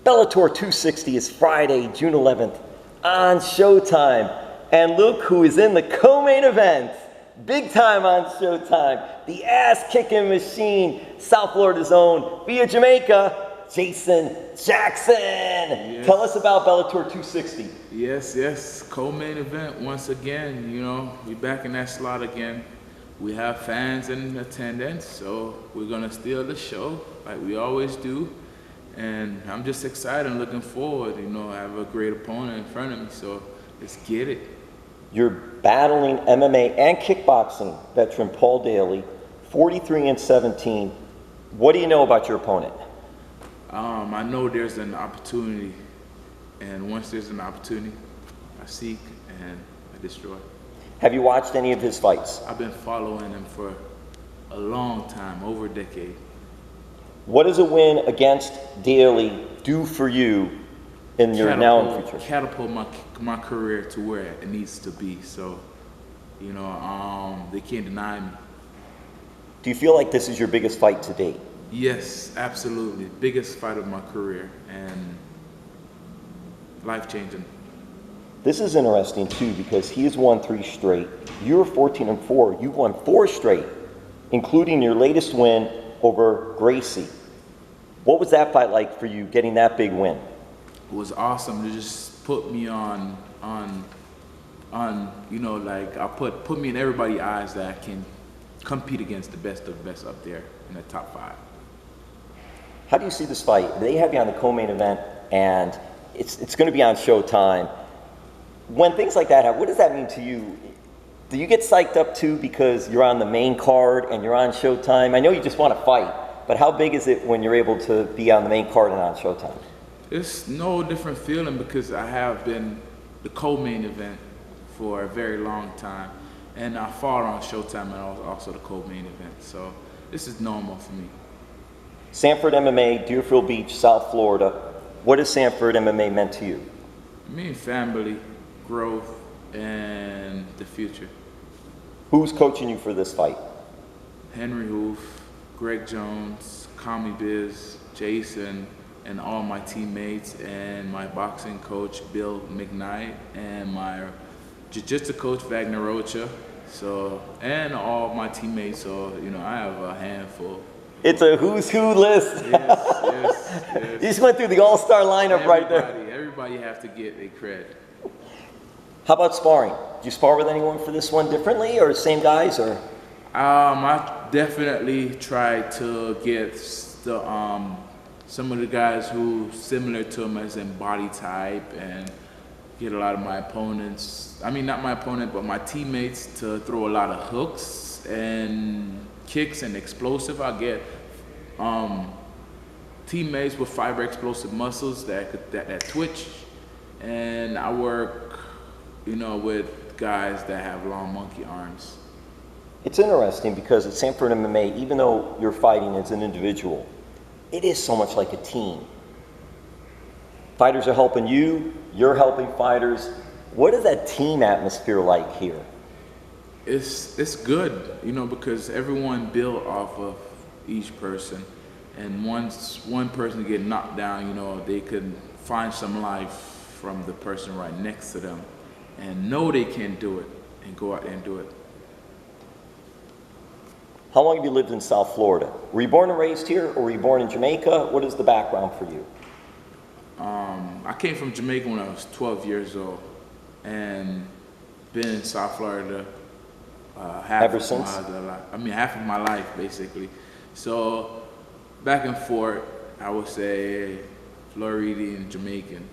Bellator 260 is Friday, June 11th on Showtime. And look who is in the co-main event. Big time on Showtime. The ass-kicking machine, South Florida's own, via Jamaica, Jason Jackson. Yes. Tell us about Bellator 260. Yes. Co-main event once again. You know, we back in that slot again. We have fans in attendance, so we're gonna steal the show like we always do. And I'm just excited and looking forward. You know, I have a great opponent in front of me, so let's get it. You're battling MMA and kickboxing veteran Paul Daley, 43-17. What do you know about your opponent? I know there's an opportunity, and once there's an opportunity, I seek and I destroy. Have you watched any of his fights? I've been following him for a long time, over a decade. What does a win against Daley do for you in your now and future? Catapult my career to where it needs to be. So, you know, they can't deny me. Do you feel like this is your biggest fight to date? Yes, absolutely. Biggest fight of my career and life-changing. This is interesting too because he has won 3 straight. You're 14-4. You've won 4 straight, including your latest win over Gracie. What was that fight like for you, getting that big win? It was awesome to just put me on you know, like put me in everybody's eyes that I can compete against the best of the best up there in the top 5. How do you see this fight? They have you on the co-main event, and it's going to be on Showtime. When things like that happen, what does that mean to you? Do you get psyched up too because you're on the main card and you're on Showtime? I know you just want to fight, but how big is it when you're able to be on the main card and on Showtime? It's no different feeling because I have been the co-main event for a very long time, and I fought on Showtime and also the co-main event, so this is normal for me. Sanford MMA, Deerfield Beach, South Florida. What has Sanford MMA meant to you? Me and family, growth, and the future. Who's coaching you for this fight? Henry Hoof, Greg Jones, Kami Biz, Jason, and all my teammates, and my boxing coach, Bill McKnight, and my jiu-jitsu coach, Wagner Rocha, so, and all my teammates, so, you know, I have a handful. It's a who's who list. Yes. You just went through the all-star lineup right there. Everybody have to get a credit. How about sparring? Did you spar with anyone for this one differently, or same guys, or? I definitely tried to get the some of the guys who similar to him as in body type, and get a lot of my opponents. I mean, not my opponent, but my teammates to throw a lot of hooks and kicks and explosive. I get teammates with fiber explosive muscles that twitch, and I work, you know, with guys that have long monkey arms. It's interesting because at Sanford MMA, even though you're fighting as an individual, it is so much like a team. Fighters are helping you, you're helping fighters. What is that team atmosphere like here? It's good, you know, because everyone built off of each person, and once one person get knocked down, you know, they could find some life from the person right next to them and know they can do it and go out there and do it. How long have you lived in South Florida? Were you born and raised here, or were you born in Jamaica? What is the background for you? I came from Jamaica when I was 12 years old, and been in South Florida half of my life, basically. So back and forth, I would say Floridian, Jamaican.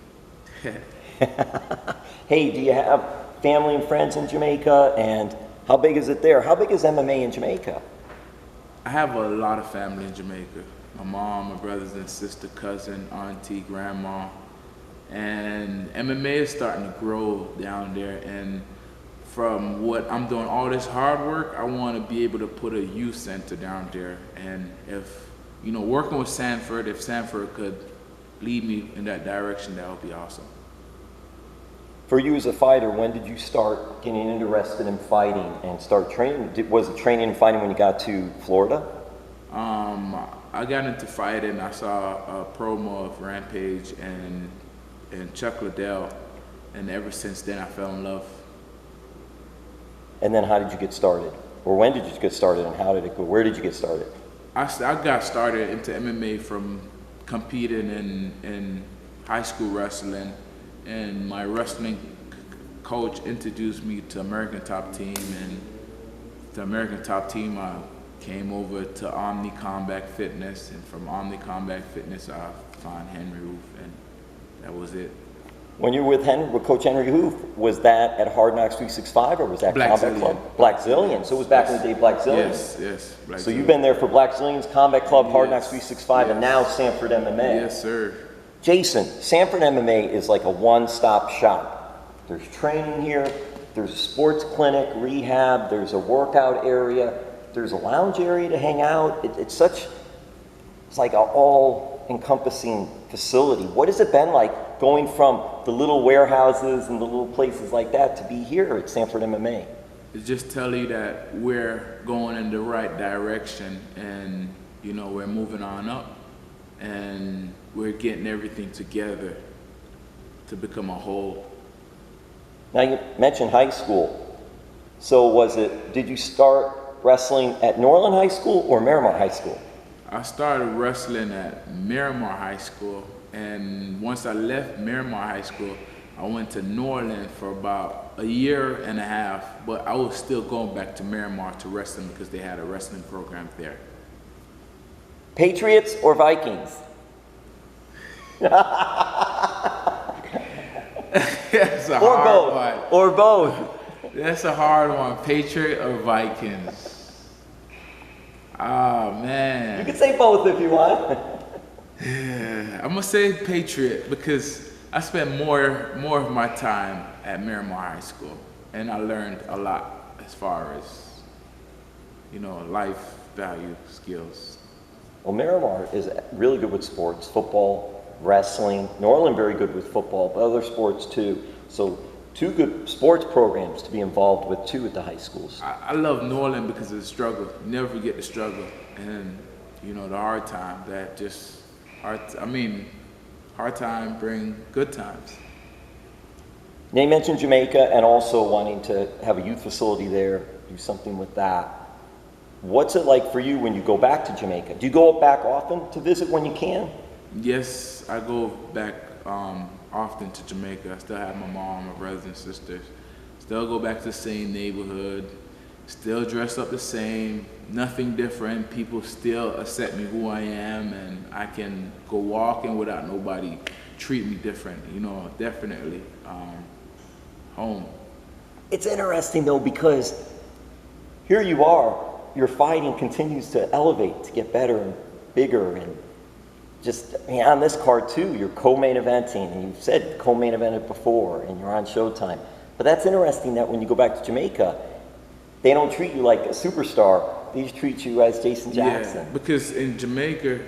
Hey, do you have family and friends in Jamaica, and how big is it there? How big is MMA in Jamaica? I have a lot of family in Jamaica. My mom, my brothers and sister, cousin, auntie, grandma. And MMA is starting to grow down there. And from what I'm doing, all this hard work, I want to be able to put a youth center down there. And if, you know, working with Sanford, if Sanford could lead me in that direction, that would be awesome. For you as a fighter, when did you start getting interested in fighting and start training? Was it training and fighting when you got to Florida? I got into fighting. I saw a promo of Rampage and Chuck Liddell, and ever since then I fell in love. And then how did you get started? Or when did you get started and how did it go? Where did you get started? I got started into MMA from competing in high school wrestling, and my wrestling coach introduced me to American Top Team, and the American Top Team I came over to Omni Combat Fitness, and from Omni Combat Fitness I found Henry Roof, and that was it. When you were with Coach Henry Hoof, was that at Hard Knocks 365 or was that Black Combat Zillion. Club? Black Zillion. So it was back in the day, Black Zillion. Yes. Black So Zillion. you've been there for Black Zillion's Combat Club, Hard Knocks Yes. 365, and Yes. now Sanford MMA. Yes, sir. Jason, Sanford MMA is like a one-stop shop. There's training here, there's a sports clinic, rehab, there's a workout area, there's a lounge area to hang out. It's like an all-encompassing facility. What has it been like going from the little warehouses and the little places like that to be here at Sanford MMA? It just tell you that we're going in the right direction, and you know, we're moving on up, and we're getting everything together to become a whole. Now you mentioned high school. So did you start wrestling at Norland High School or Miramar High School? I started wrestling at Miramar High School, and once I left Miramar High School, I went to Norland for about a year and a half, but I was still going back to Miramar to wrestling because they had a wrestling program there. Patriots or Vikings? That's a Or hard both. one. Or both. That's a hard one. Patriot or Vikings? Oh, You man. can say both if you want. I'm gonna say Patriot because I spent more of my time at Miramar High School, and I learned a lot as far as, you know, life value skills. Well, Miramar is really good with sports, football, wrestling. Norland very good with football, but other sports too. So two good sports programs to be involved with too at the high schools. I love Norland because of the struggle. You never forget the struggle, and you know, the hard time that just hard time bring good times. Now you mentioned Jamaica and also wanting to have a youth facility there, do something with that. What's it like for you when you go back to Jamaica? Do you go back often to visit when you can? Yes, I go back often to Jamaica. I still have my mom, my brothers and sisters. Still go back to the same neighborhood. Still dress up the same. Nothing different. People still accept me who I am, and I can go walking without nobody treat me different. You know, definitely home. It's interesting though because here you are, your fighting continues to elevate, to get better and bigger, and just on this card too, you're co-main eventing, and you've said co-main evented before, and you're on Showtime. But that's interesting that when you go back to Jamaica, they don't treat you like a superstar. They just treat you as Jason Jackson. Yeah, because in Jamaica,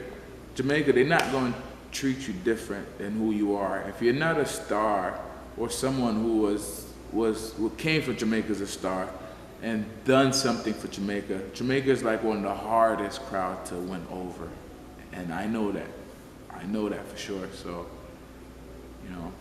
they're not going to treat you different than who you are. If you're not a star or someone who came from Jamaica as a star and done something for Jamaica, Jamaica is like one of the hardest crowd to win over, and I know that. I know that for sure. So, you know,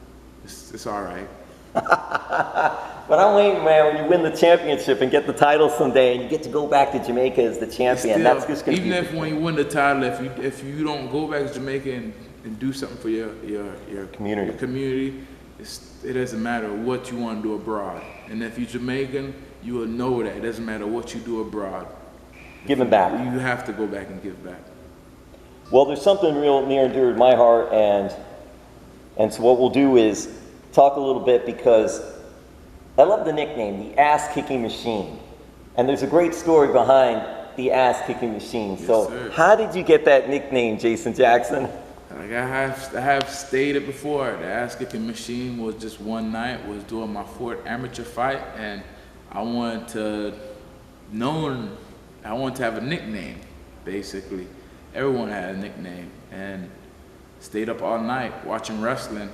it's all right. But I'm waiting, man, when you win the championship and get the title someday and you get to go back to Jamaica as the champion. Still, That's just going to be... even if when you win the title, if you don't go back to Jamaica and do something for your community, it doesn't matter what you want to do abroad. And if you're Jamaican, you will know that it doesn't matter what you do abroad. Giving back. You have to go back and give back. Well, there's something real near and dear to my heart, and so what we'll do is talk a little bit because I love the nickname, the ass-kicking machine. And there's a great story behind the ass-kicking machine. Yes, So sir. how did you get that nickname, Jason Jackson? Like I have stated before, the ass-kicking machine was just one night, was doing my 4th amateur fight, and I wanted to have a nickname, basically. Everyone had a nickname, and stayed up all night watching wrestling,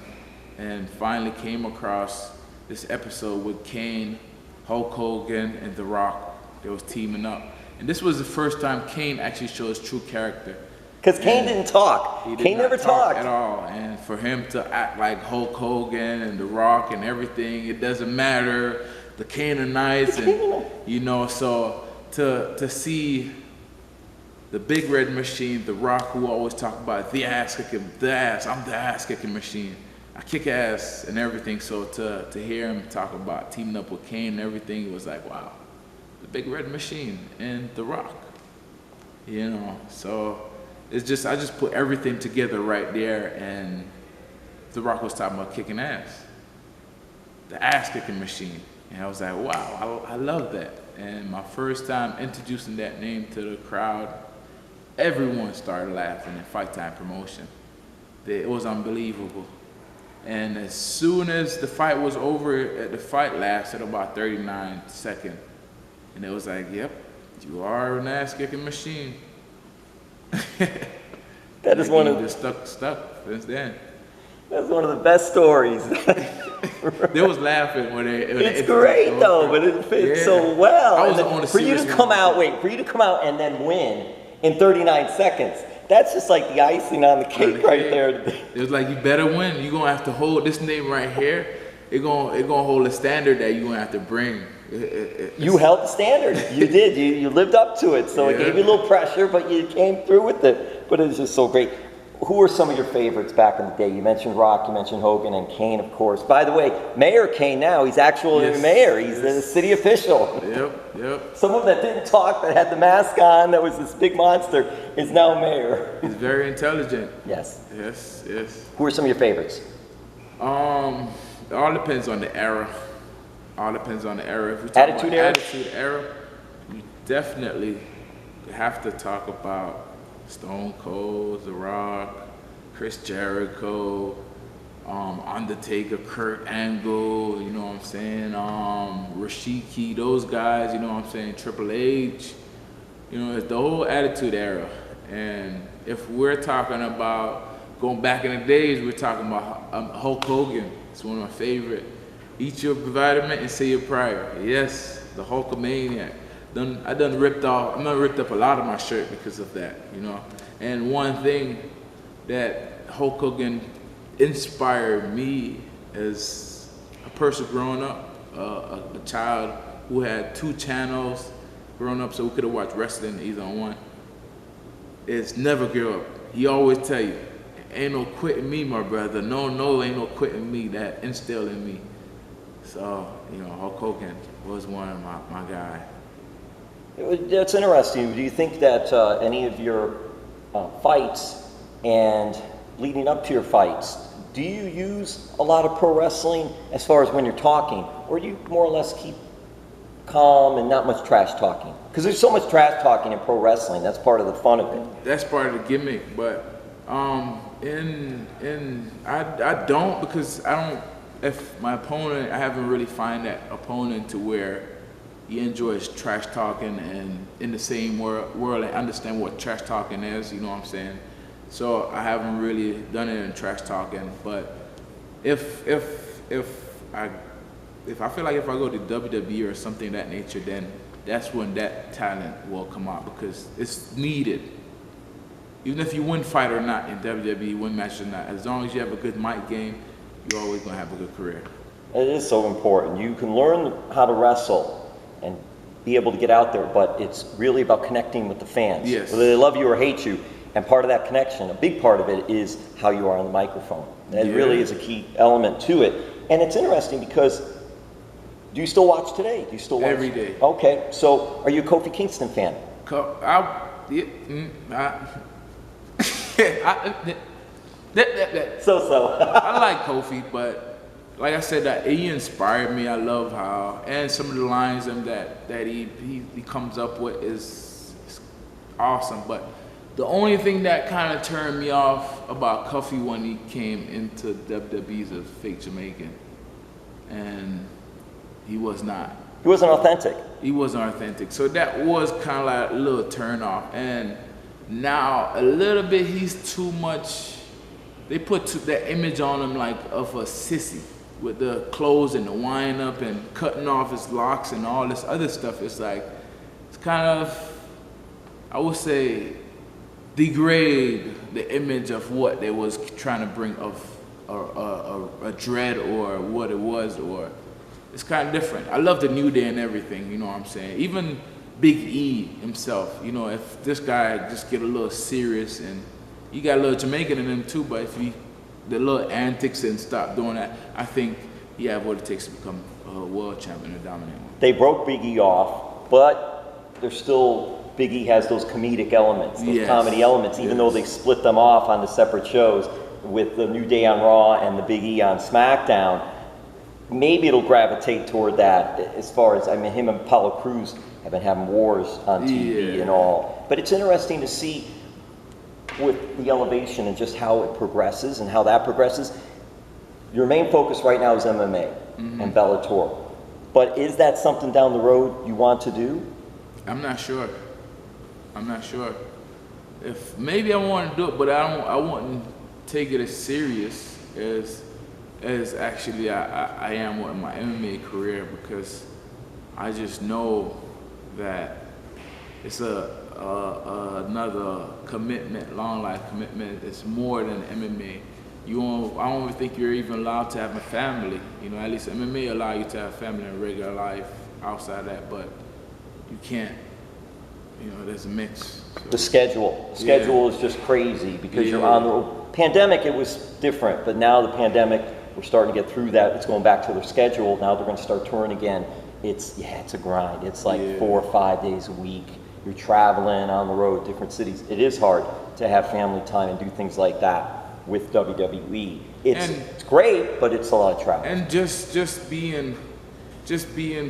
and finally came across this episode with Kane, Hulk Hogan, and The Rock. They was teaming up. And this was the first time Kane actually showed his true character. Because Kane didn't talk. He did Kane not never talk talked. at all. And for him to act like Hulk Hogan and The Rock and everything, it doesn't matter. The Canaanites and, you know, so to see the big red machine, The Rock, who always talk about the ass kicking, I'm the ass kicking machine. I kick ass and everything. So to hear him talk about teaming up with Kane and everything, it was like, wow, the big red machine and The Rock, you know. So it's just, I just put everything together right there, and The Rock was talking about kicking ass, the ass kicking machine. And I was like, wow, I love that. And my first time introducing that name to the crowd, everyone started laughing in Fight Time promotion. It was unbelievable. And as soon as the fight was over, the fight lasted about 39 seconds. And it was like, yep, you are an ass-kicking machine. That is one of the stuck since then. That's one of the best stories. They was laughing when it's great though, but it fits so well. I was on the for you to come out, for you to come out and then win in 39 seconds. That's just like the icing on the cake right there. It was like, you better win. You're gonna have to hold this name right here. It gonna hold a standard that you're gonna have to bring. You held the standard. You did. You lived up to it. So it gave you a little pressure, but you came through with it. But it was just so great. Who were some of your favorites back in the day? You mentioned Rock, you mentioned Hogan, and Kane, of course. By the way, Mayor Kane now, he's actually mayor. He's the city official. Yep. Someone that didn't talk, that had the mask on, that was this big monster, is now mayor. He's very intelligent. Yes. Who are some of your favorites? It all depends on the era. If we talk Attitude era? Attitude era, you definitely have to talk about Stone Cold, The Rock, Chris Jericho, Undertaker, Kurt Angle, you know what I'm saying, Rashiki, those guys, you know what I'm saying, Triple H, you know, it's the whole Attitude Era. And if we're talking about going back in the days, we're talking about Hulk Hogan. It's one of my favorite. Eat your vitamin and say your prayer. Yes, the Hulkamaniac. I done ripped up a lot of my shirt because of that, you know. And one thing that Hulk Hogan inspired me as a person growing up, a child who had 2 channels growing up, so we could have watched wrestling either on one, is never give up. He always tell you, ain't no quitting me, my brother. No, ain't no quitting me. That instilled in me. So, you know, Hulk Hogan was one of my guys. That's interesting. Do you think that any of your fights and leading up to your fights, do you use a lot of pro wrestling as far as when you're talking, or do you more or less keep calm and not much trash talking? Because there's so much trash talking in pro wrestling. That's part of the fun of it. That's part of the gimmick, but I don't, because I don't. If my opponent, I haven't really find that opponent to where he enjoys trash talking and in the same world and understand what trash talking is, you know what I'm saying? So I haven't really done it in trash talking, but if I feel like if I go to WWE or something of that nature, then that's when that talent will come out, because it's needed. Even if you win fight or not in WWE, win match or not, as long as you have a good mic game, you're always gonna have a good career. It is so important. You can learn how to wrestle and be able to get out there, but it's really about connecting with the fans. Yes. Whether they love you or hate you. And part of that connection, a big part of it, is how you are on the microphone. That really is a key element to it. And it's interesting because, do you still watch today? Do you still watch? Every day. Okay, so are you a Kofi Kingston fan? So. I like Kofi, but like I said, that he inspired me. I love how, and some of the lines that he comes up with is awesome. But the only thing that kind of turned me off about Kofi when he came into WWE is a fake Jamaican, and he was not. He wasn't authentic. He wasn't authentic. So that was kind of like a little turn off. And now a little bit, he's too much. They put that image on him like of a sissy with the clothes and the wind up and cutting off his locks and all this other stuff. It's like, it's kind of, I would say, degrade the image of what they was trying to bring of a dread or what it was, or it's kind of different. I love the New Day and everything, you know what I'm saying? Even Big E himself, you know, if this guy just get a little serious, and you got a little Jamaican in him too, but if he, the little antics and stop doing that, I think he have what it takes to become a world champion and dominate one. They broke Big E off, but there's still, Big E has those comedic elements, those comedy elements, even though they split them off on the separate shows with the New Day on Raw and the Big E on SmackDown. Maybe it'll gravitate toward that as far as, I mean, him and Apollo Crews have been having wars on TV and all. But it's interesting to see with the elevation and just how it progresses and how that progresses. Your main focus right now is MMA and Bellator. But is that something down the road you want to do? I'm not sure. I'm not sure. If maybe I want to do it, but I wouldn't take it as serious as actually I am with my MMA career, because I just know that it's another commitment, long life commitment. It's more than MMA. I don't even think you're even allowed to have a family. You know, at least MMA allow you to have a family in regular life outside that, but you can't. You know, there's a mix. So. The schedule is just crazy because you're on the road. Pandemic, it was different, but now the pandemic, we're starting to get through that. It's going back to their schedule. Now they're going to start touring again. It's a grind. It's like 4 or 5 days a week. You're traveling on the road, different cities. It is hard to have family time and do things like that with WWE. It's great, but it's a lot of travel. And just being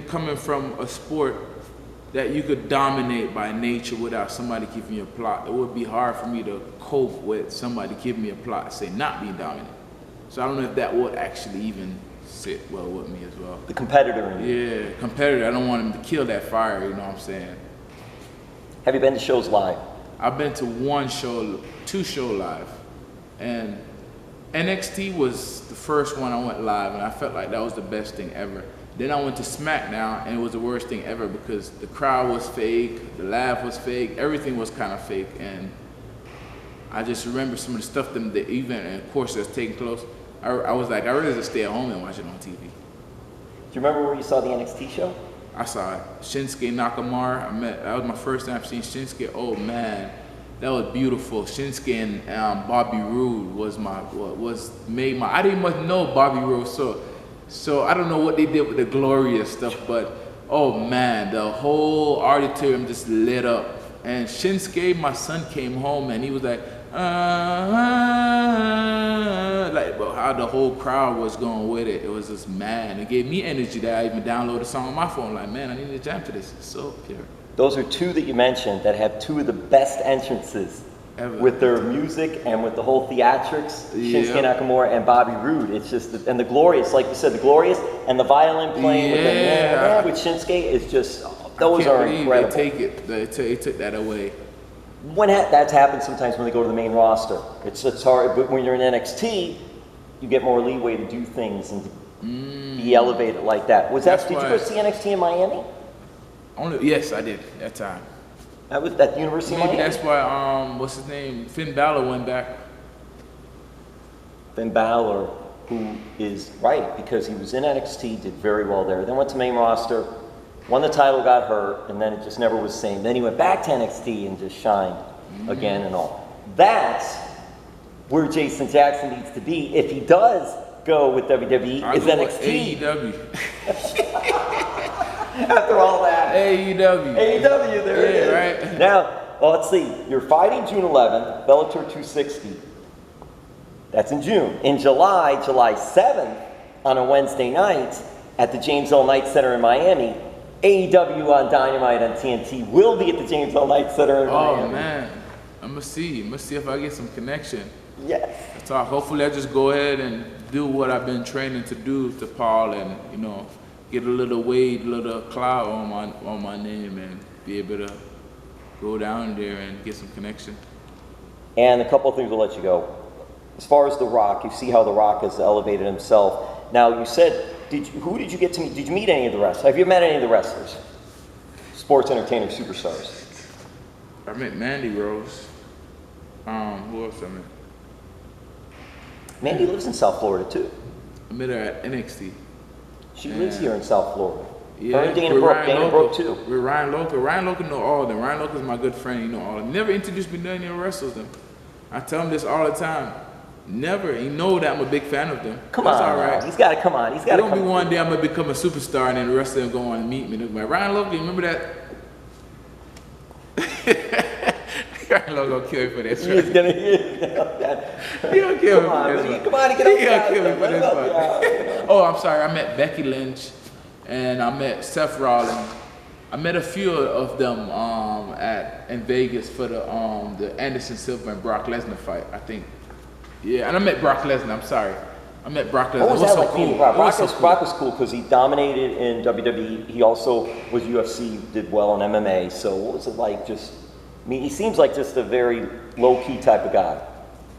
coming from a sport that you could dominate by nature without somebody giving you a plot. It would be hard for me to cope with somebody giving me a plot, say not being dominant. So I don't know if that would actually even sit well with me as well. The competitor in you. Yeah, competitor. I don't want him to kill that fire, you know what I'm saying? Have you been to shows live? I've been to 2 shows live. And NXT was the first one I went live, and I felt like that was the best thing ever. Then I went to SmackDown, and it was the worst thing ever because the crowd was fake, the laugh was fake, everything was kind of fake. And I just remember some of the stuff, the event, and of course that's taking close. I was like, I'd rather just stay at home and watch it on TV. Do you remember where you saw the NXT show? I saw it. Shinsuke Nakamura. That was my first time seeing Shinsuke. Oh man, that was beautiful. Shinsuke and Bobby Roode I didn't much know Bobby Roode, so I don't know what they did with the glorious stuff, but oh man, the whole auditorium just lit up. And Shinsuke, my son came home and he was like, like how the whole crowd was going with it. It was just mad. It gave me energy that I even downloaded a song on my phone. Like, man, I need to jam to this. It's so pure. Those are 2 that you mentioned that have 2 of the best entrances ever. With their music and with the whole theatrics. Shinsuke Nakamura and Bobby Roode. It's just, and the glorious, like you said, the glorious and the violin playing with Shinsuke is just, those are incredible. They took that away. When that's happened sometimes when they go to the main roster. It's hard, but when you're in NXT, you get more leeway to do things and be elevated like that. Did you go see NXT in Miami? Yes, I did that time. That was at the University of Miami? Maybe that's why, what's his name? Finn Balor went back. Finn Balor, who is right, because he was in NXT, did very well there. Then went to main roster, won the title, got hurt, and then it just never was the same. Then he went back to NXT and just shined again and all. That's where Jason Jackson needs to be if he does go with WWE, is NXT. AEW. After all that. AEW. AEW, there it is. Right. Now, let's see. You're fighting June 11th, Bellator 260. That's in June. In July 7th, on a Wednesday night, at the James L. Knight Center in Miami, AEW on Dynamite on TNT will be at the James L. Knight Center in Miami. Oh, man. I'm going to see. I'm going to see if I get some connection. Yes. So hopefully I just go ahead and do what I've been training to do to Paul and, get a little weight, a little clout on my name and be able to go down there and get some connection. And a couple of things will let you go. As far as The Rock, you see how The Rock has elevated himself. Now, you said, who did you get to meet? Did you meet any of the wrestlers? Have you met any of the wrestlers? Sports entertainer superstars. I met Mandy Rose. Who else I met? Mandy lives in South Florida too. I met her at NXT. She lives here in South Florida. Yeah, Her and Dana with Brooke. Ryan Dana Loca. Brooke too. With Ryan Loca. Ryan Loca know all of them. Ryan Loca's my good friend. He know all of them. Never introduced me to any of the wrestlers them. I tell him this all the time. Never. He know that I'm a big fan of them. Come That's on, all right. he's got to come on. He's got It's to gonna come. be one day I'm gonna become a superstar and then the rest of them go on and meet me. They'll be like, Ryan Loca, you remember that? Ryan Loca gonna kill me for this. He's Right? gonna. He gonna kill me Come on, for this buddy, one. come on, get He up gonna kill me there. for this Let one. him up, Oh, I'm sorry. I met Becky Lynch and I met Seth Rollins. I met a few of them in Vegas for the Anderson Silva and Brock Lesnar fight. I think. Yeah, and I met Brock Lesnar. I'm sorry. I met Brock Lesnar. What was It that so like meeting cool. Brock? It was so Brock was cool because he dominated in WWE. He also was UFC, did well in MMA. So what was it like just, I mean, he seems like just a very low-key type of guy.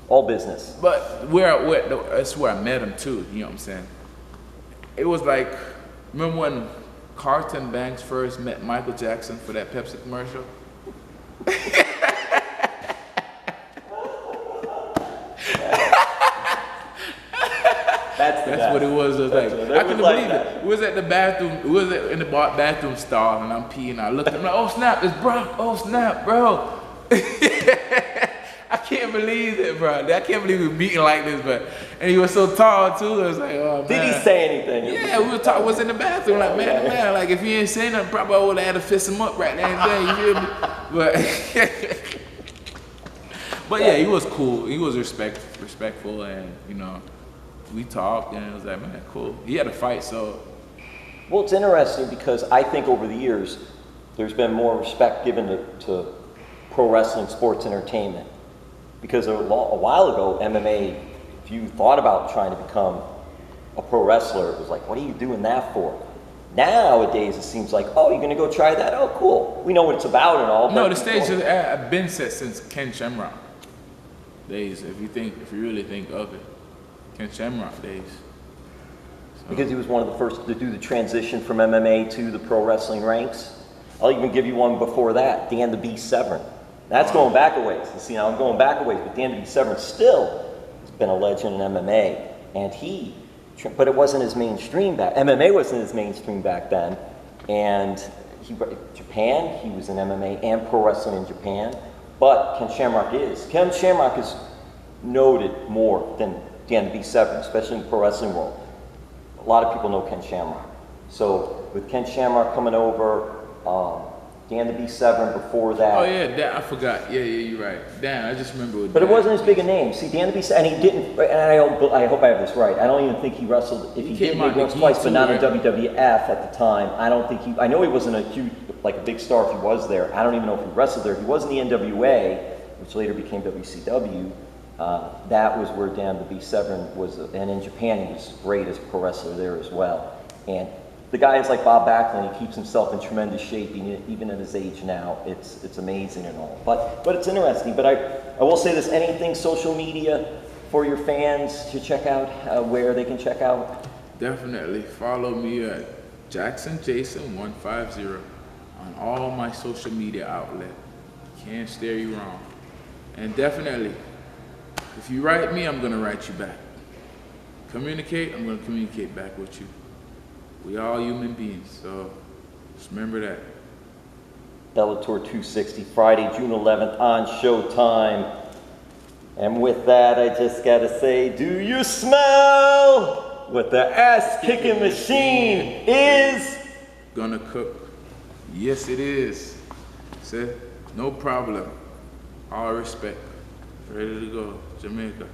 All business. But that's where I met him too, you know what I'm saying? It was like, remember when Carlton Banks first met Michael Jackson for that Pepsi commercial? That's what it was. It was like, I couldn't believe it. We was at the bathroom, we was in the bathroom stall and I'm peeing. I looked at him like, oh snap, it's Brock. Oh snap, bro. I can't believe it, bro. I can't believe we were meeting like this, and he was so tall too. I was like, oh man. Did he say anything? Yeah, we was in the bathroom like, man, like if he ain't saying nothing, probably I would have had to fist him up right there and then, you feel me? But yeah, he was cool. He was respectful, and you know, we talked, and it was like, man, cool. He had a fight, so. Well, it's interesting because I think over the years, there's been more respect given to pro wrestling, sports entertainment. Because a while ago, MMA, if you thought about trying to become a pro wrestler, it was like, what are you doing that for? Nowadays, it seems like, oh, you're gonna go try that? Oh, cool. We know what it's about and all. No, the stage has been set since Ken Shamrock days. If you really think of it, Ken Shamrock days. So. Because he was one of the first to do the transition from MMA to the pro wrestling ranks. I'll even give you one before that, Dan the Beast Severn. That's going back a ways. You see, now I'm going back a ways, but Dan the Beast Severn still has been a legend in MMA, and but it wasn't his mainstream back. MMA wasn't his mainstream back then, and Japan, he was in MMA and pro wrestling in Japan, but Ken Shamrock is. Ken Shamrock is noted more than Dan the Beast Severn, especially in the pro wrestling world. A lot of people know Ken Shamrock. So with Ken Shamrock coming over, Dan the Beast Severn before that. Oh yeah, Dan, I forgot. Yeah, you're right. Dan, I just remember. But it wasn't as big a name. See, Dan the Beast, and he didn't. And I hope I have this right. I don't even think he wrestled. If he did, maybe once, twice, but not in WWF at the time. I don't think he. I know he wasn't a huge, like a big star if he was there. I don't even know if he wrestled there. He was in the NWA, which later became WCW. That was where Dan the Beast Severn was, and in Japan he was great as a pro wrestler there as well. And the guy is like Bob Backlund. He keeps himself in tremendous shape, even at his age now. It's amazing and all. But it's interesting. But I will say this: anything social media for your fans to check out, where they can check out. Definitely follow me at JacksonJason150 on all my social media outlets. Can't steer you wrong. And definitely, if you write me, I'm gonna write you back. Communicate, I'm gonna communicate back with you. We all human beings, so just remember that. Bellator 260, Friday, June 11th on Showtime. And with that, I just gotta say, do you smell what the ass-kicking machine is? Gonna cook. Yes, it is. Said, no problem. All respect. Ready to go, Jamaica.